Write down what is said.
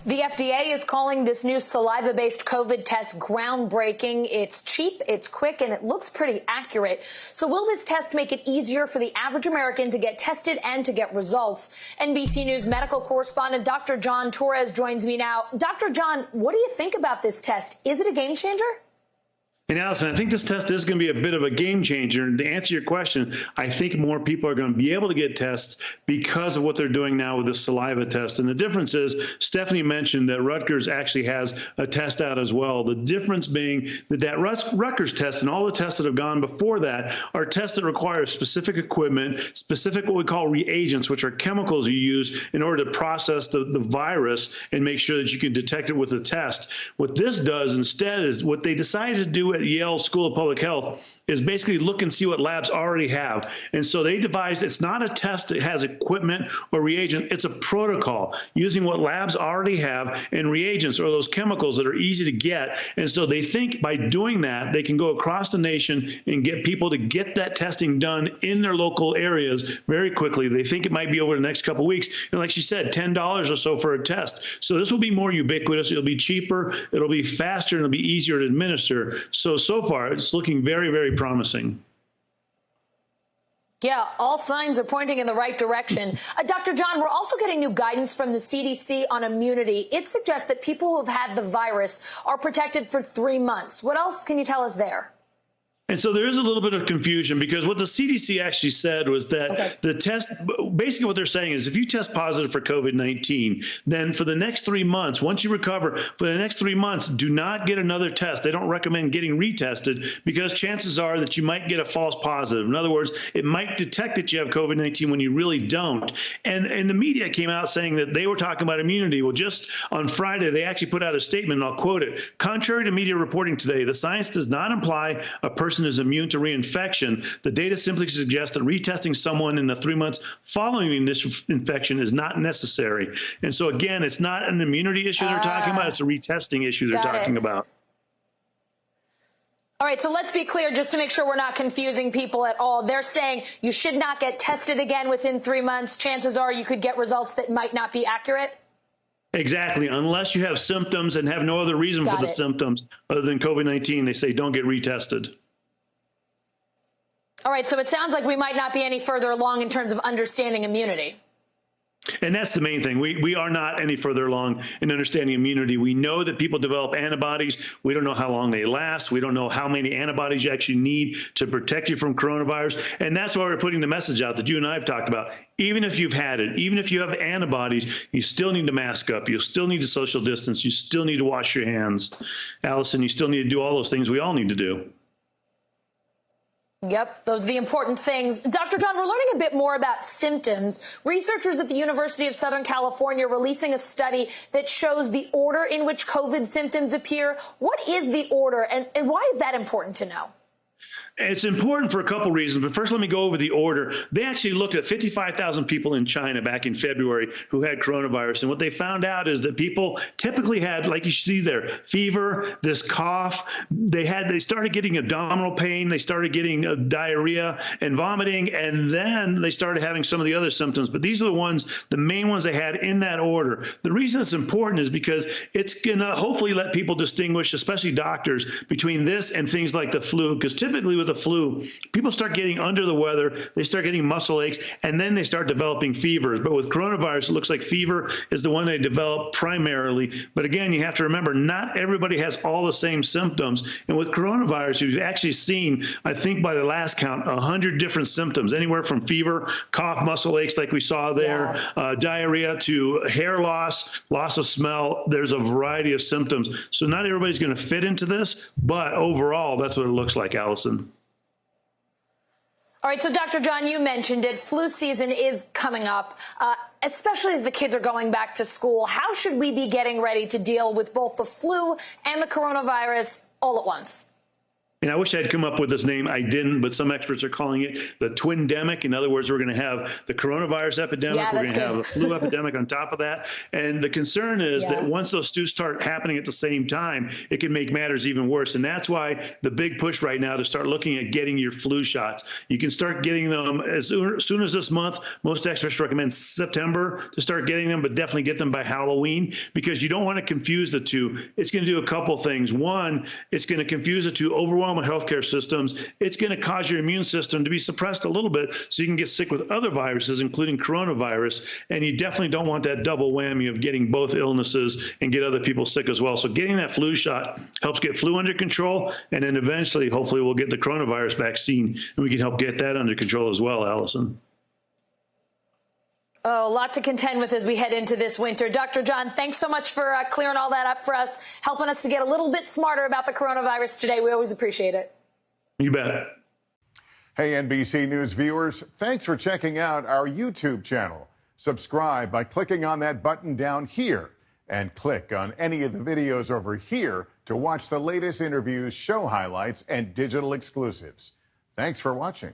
The FDA is calling this new saliva-based COVID test groundbreaking. It's cheap, it's quick, and it looks pretty accurate. So will this test make it easier for the average American to get tested and to get results? NBC News medical correspondent Dr. John Torres joins me now. Dr. John, what do you think about this test? Is it a game changer? And Allison, I think this test is going to be a bit of a game changer. And to answer your question, I think more people are going to be able to get tests because of what they're doing now with the saliva test. And the difference is, Stephanie mentioned that Rutgers actually has a test out as well. The difference being that Rutgers test and all the tests that have gone before that are tests that require specific equipment, specific what we call reagents, which are chemicals you use in order to process the virus and make sure that you can detect it with a test. What this does instead is what they decided to do at Yale School of Public Health is basically look and see what labs already have. And so they devised, it's not a test that has equipment or reagent, it's a protocol using what labs already have and reagents or those chemicals that are easy to get. And so they think by doing that, they can go across the nation and get people to get that testing done in their local areas very quickly. They think it might be over the next couple of weeks. And like she said, $10 or so for a test. So this will be more ubiquitous. It'll be cheaper. It'll be faster. And it'll be easier to administer. So far, it's looking very, very promising. Yeah, all signs are pointing in the right direction. Dr. John, we're also getting new guidance from the CDC on immunity. It suggests that people who have had the virus are protected for 3 months. What else can you tell us there? And so there is a little bit of confusion because what the CDC actually said was that the test, basically what they're saying is if you test positive for COVID-19, then for the next 3 months, once you recover, for the next 3 months, do not get another test. They don't recommend getting retested because chances are that you might get a false positive. In other words, it might detect that you have COVID-19 when you really don't. And the media came out saying that they were talking about immunity. Well, just on Friday, they actually put out a statement, and I'll quote it. Contrary to media reporting today, the science does not imply a person is immune to reinfection. The data simply suggests that retesting someone in the 3 months following this infection is not necessary. And so again, it's not an immunity issue they're talking about, it's a retesting issue they're talking about. All right, so let's be clear, just to make sure we're not confusing people at all. They're saying you should not get tested again within 3 months. Chances are you could get results that might not be accurate. Exactly. Unless you have symptoms and have no other reason for the symptoms other than COVID-19, they say don't get retested. All right, so it sounds like we might not be any further along in terms of understanding immunity. And that's the main thing. We are not any further along in understanding immunity. We know that people develop antibodies. We don't know how long they last. We don't know how many antibodies you actually need to protect you from coronavirus. And that's why we're putting the message out that you and I have talked about. Even if you've had it, even if you have antibodies, you still need to mask up. You still need to social distance. You still need to wash your hands. Allison, you still need to do all those things we all need to do. Yep, those are the important things. Dr. John, we're learning a bit more about symptoms. Researchers at the University of Southern California are releasing a study that shows the order in which COVID symptoms appear. What is the order, and why is that important to know? It's important for a couple reasons, but first let me go over the order. They actually looked at 55,000 people in China back in February who had coronavirus, and what they found out is that people typically had, like you see there, fever, this cough. They started getting abdominal pain, they started getting diarrhea and vomiting, and then they started having some of the other symptoms. But these are the main ones they had in that order. The reason it's important is because it's gonna hopefully let people distinguish, especially doctors, between this and things like the flu, because typically with the flu, people start getting under the weather, they start getting muscle aches, and then they start developing fevers. But with coronavirus, it looks like fever is the one they develop primarily. But again, you have to remember, not everybody has all the same symptoms. And with coronavirus, you've actually seen, I think by the last count, 100 different symptoms, anywhere from fever, cough, muscle aches like we saw there, diarrhea to hair loss, loss of smell. There's a variety of symptoms. So not everybody's going to fit into this, but overall, that's what it looks like, Allison. All right, so Dr. John, you mentioned it. Flu season is coming up, especially as the kids are going back to school. How should we be getting ready to deal with both the flu and the coronavirus all at once? And I wish I'd come up with this name. I didn't, but some experts are calling it the twindemic. In other words, we're going to have the coronavirus epidemic. Yeah, we're going to have a flu epidemic on top of that. And the concern is that once those two start happening at the same time, it can make matters even worse. And that's why the big push right now to start looking at getting your flu shots. You can start getting them as soon as this month. Most experts recommend September to start getting them, but definitely get them by Halloween, because you don't want to confuse the two. It's going to do a couple things. One, it's going to confuse the two, overwhelm healthcare systems. It's going to cause your immune system to be suppressed a little bit so you can get sick with other viruses, including coronavirus. And you definitely don't want that double whammy of getting both illnesses and get other people sick as well. So getting that flu shot helps get flu under control. And then eventually, hopefully, we'll get the coronavirus vaccine and we can help get that under control as well, Allison. Oh, a lot to contend with as we head into this winter. Dr. John, thanks so much for clearing all that up for us, helping us to get a little bit smarter about the coronavirus today. We always appreciate it. You bet. Hey, NBC News viewers, thanks for checking out our YouTube channel. Subscribe by clicking on that button down here and click on any of the videos over here to watch the latest interviews, show highlights, and digital exclusives. Thanks for watching.